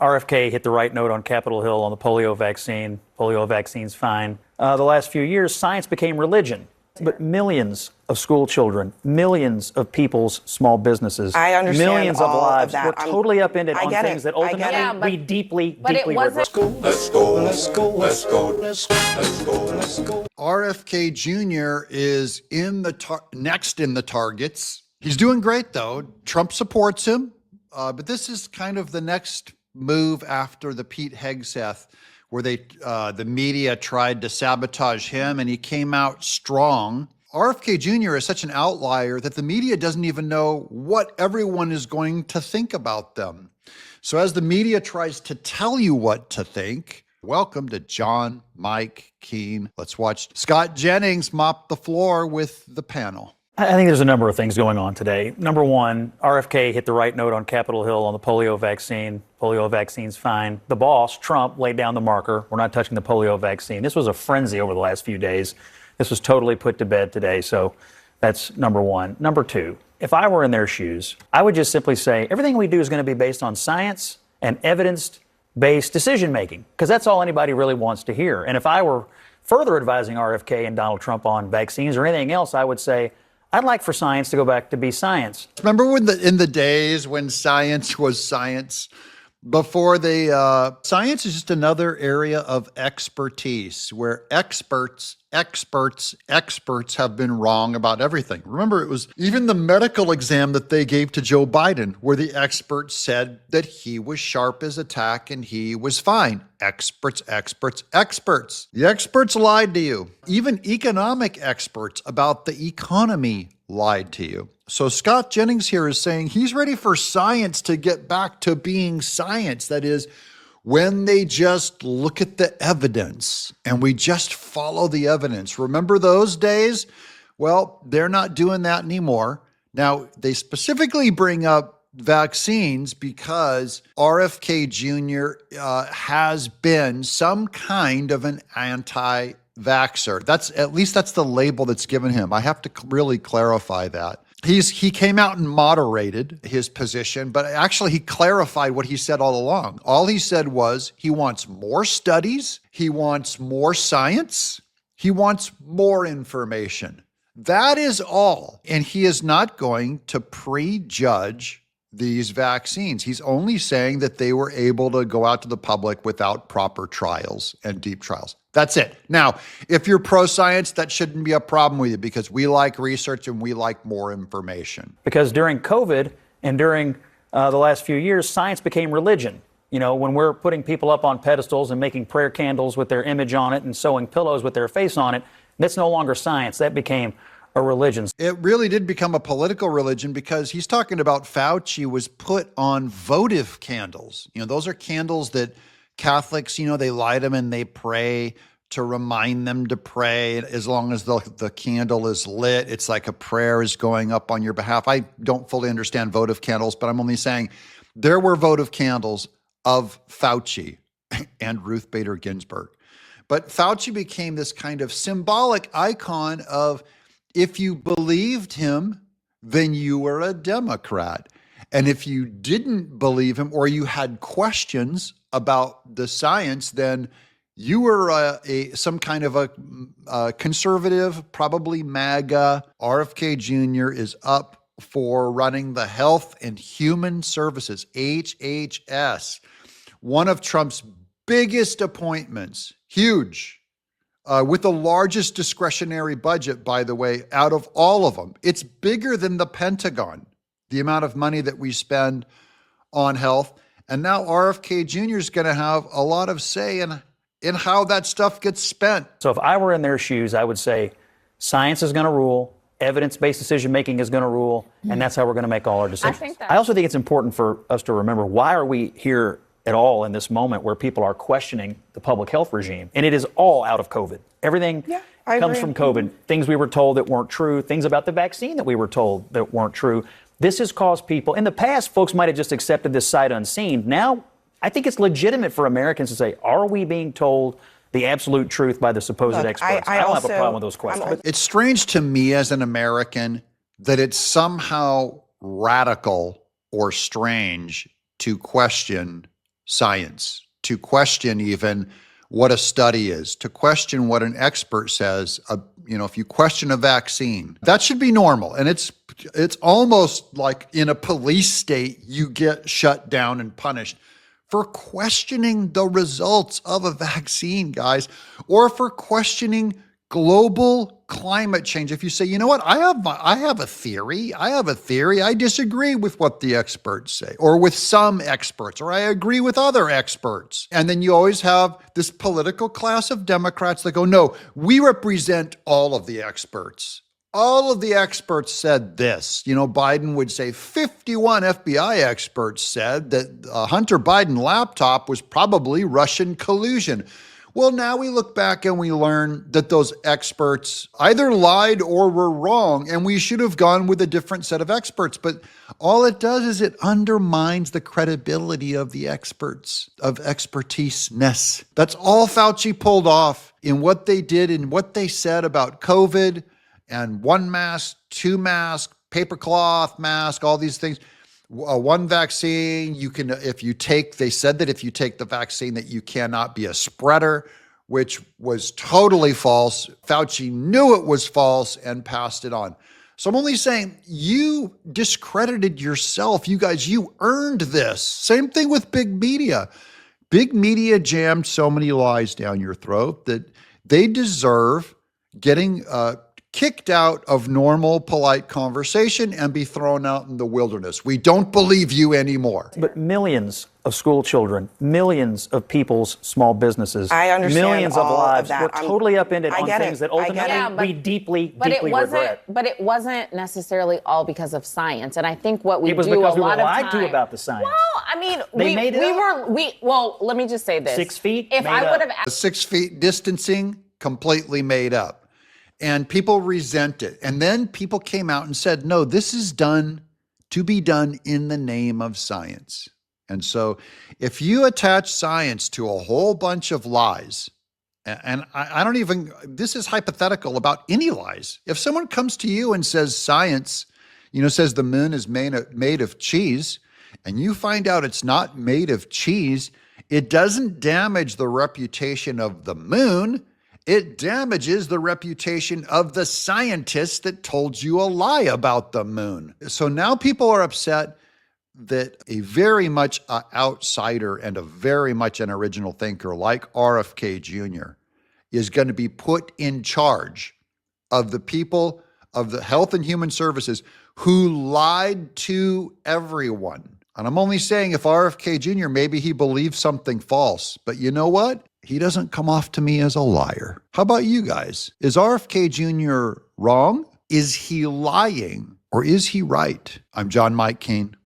RFK hit the right note on Capitol Hill on the polio vaccine. Polio vaccine's fine. The last few years, science became religion. But millions of school children, millions of people's small businesses, I understand millions of all lives of that. were totally upended on get things it. that ultimately we deeply regret. Let's go. RFK Jr. is in the next in the targets. He's doing great, though. Trump supports him. But this is kind of the next move after the Pete Hegseth, where the media tried to sabotage him, and he came out strong. RFK Jr. is such an outlier that the media doesn't even know what everyone is going to think about them. So as the media tries to tell you what to think, welcome to John, Mike, Keen. Let's watch Scott Jennings mop the floor with the panel. I think there's a number of things going on today. Number one, RFK hit the right note on Capitol Hill on the polio vaccine. Polio vaccine's fine. The boss, Trump, laid down the marker. We're not touching the polio vaccine. This was a frenzy over the last few days. This was totally put to bed today. So that's number one. Number two, if I were in their shoes, I would just simply say everything we do is going to be based on science and evidence-based decision making, because that's all anybody really wants to hear. And if I were further advising RFK and Donald Trump on vaccines or anything else, I would say, I'd like for science to go back to be science. Remember when in the days when science was science? Before science is just another area of expertise where experts have been wrong about everything. Remember, it was even the medical exam that they gave to Joe Biden, where the experts said that he was sharp as a tack and he was fine. Experts. The experts lied to you. Even economic experts about the economy lied to you. So Scott Jennings here is saying he's ready for science to get back to being science. That is, when they just look at the evidence and we just follow the evidence. Remember those days? Well, they're not doing that anymore. Now, they specifically bring up vaccines because RFK Jr. Has been some kind of an anti-vaxxer. That's the label that's given him. I have to really clarify that. He came out and moderated his position, but actually he clarified what he said all along. All he said was he wants more studies, he wants more science, he wants more information. That is all. And he is not going to prejudge these vaccines. He's only saying that they were able to go out to the public without proper trials and deep trials. That's it. Now, if you're pro-science, that shouldn't be a problem with you because we like research and we like more information. Because during COVID and during the last few years, science became religion. You know, when we're putting people up on pedestals and making prayer candles with their image on it and sewing pillows with their face on it, that's no longer science. That became a religion. It really did become a political religion because he's talking about Fauci was put on votive candles. You know, those are candles that Catholics, they light them and they pray to remind them to pray. As long as the candle is lit, it's like a prayer is going up on your behalf. I don't fully understand votive candles, but I'm only saying there were votive candles of Fauci and Ruth Bader Ginsburg. But Fauci became this kind of symbolic icon of if you believed him, then you were a Democrat. And if you didn't believe him or you had questions about the science, then you were some kind of a conservative, probably MAGA. RFK Jr. is up for running the Health and Human Services, HHS, one of Trump's biggest appointments, huge, with the largest discretionary budget, by the way, out of all of them. It's bigger than the Pentagon, the amount of money that we spend on health. And now RFK Jr. is going to have a lot of say in how that stuff gets spent. So if I were in their shoes, I would say science is going to rule, evidence-based decision-making is going to rule, and that's how we're going to make all our decisions. I also think it's important for us to remember, why are we here at all in this moment where people are questioning the public health regime? And it is all out of COVID. Everything comes from COVID. Things we were told that weren't true, things about the vaccine that we were told that weren't true. This has caused people, in the past, folks might have just accepted this sight unseen. Now, I think it's legitimate for Americans to say, are we being told the absolute truth by the supposed experts? I don't have a problem with those questions. It's strange to me as an American that it's somehow radical or strange to question science, to question even what a study is, to question what an expert says. If you question a vaccine, that should be normal. And it's almost like in a police state, you get shut down and punished for questioning the results of a vaccine, guys, or for questioning global climate change. If you say, you know what, I have a theory. I disagree with what the experts say, or with some experts, or I agree with other experts. And then you always have this political class of Democrats that go, no, we represent all of the experts. All of the experts said this. Biden would say 51 FBI experts said that a Hunter Biden laptop was probably Russian collusion. Well, now we look back and we learn that those experts either lied or were wrong, and we should have gone with a different set of experts. But all it does is it undermines the credibility of the experts, of expertise-ness. That's all Fauci pulled off in what they did and what they said about COVID and 1 mask, 2 mask, paper cloth mask, all these things. One vaccine, they said that if you take the vaccine that you cannot be a spreader, which was totally false. Fauci knew it was false and passed it on. So I'm only saying you discredited yourself. You guys, you earned this. Same thing with big media. Big media jammed so many lies down your throat that they deserve getting kicked out of normal, polite conversation and be thrown out in the wilderness. We don't believe you anymore. But millions of school children, millions of people's small businesses, I understand millions of all lives of that. were totally upended on get things it. that ultimately we deeply regret. But it wasn't necessarily all because of science. And I think what we It was do because a we were lot of lied time, to about the science. Well, I mean, They made it up. Well, let me just say this. 6 feet If made I up. would have asked 6 feet distancing, completely made up. And people resent it. And then people came out and said, no, this is done to be done in the name of science. And so if you attach science to a whole bunch of lies, and I don't even, this is hypothetical about any lies. If someone comes to you and says science, says the moon is made of cheese, and you find out it's not made of cheese, it doesn't damage the reputation of the moon. It damages the reputation of the scientists that told you a lie about the moon. So now people are upset that a very much outsider and a very much an original thinker like RFK Jr. is going to be put in charge of the people of the Health and Human Services who lied to everyone. And I'm only saying if RFK Jr., maybe he believes something false, but you know what? He doesn't come off to me as a liar. How about you guys? Is RFK Jr. wrong? Is he lying? Or is he right? I'm John Mike Kane.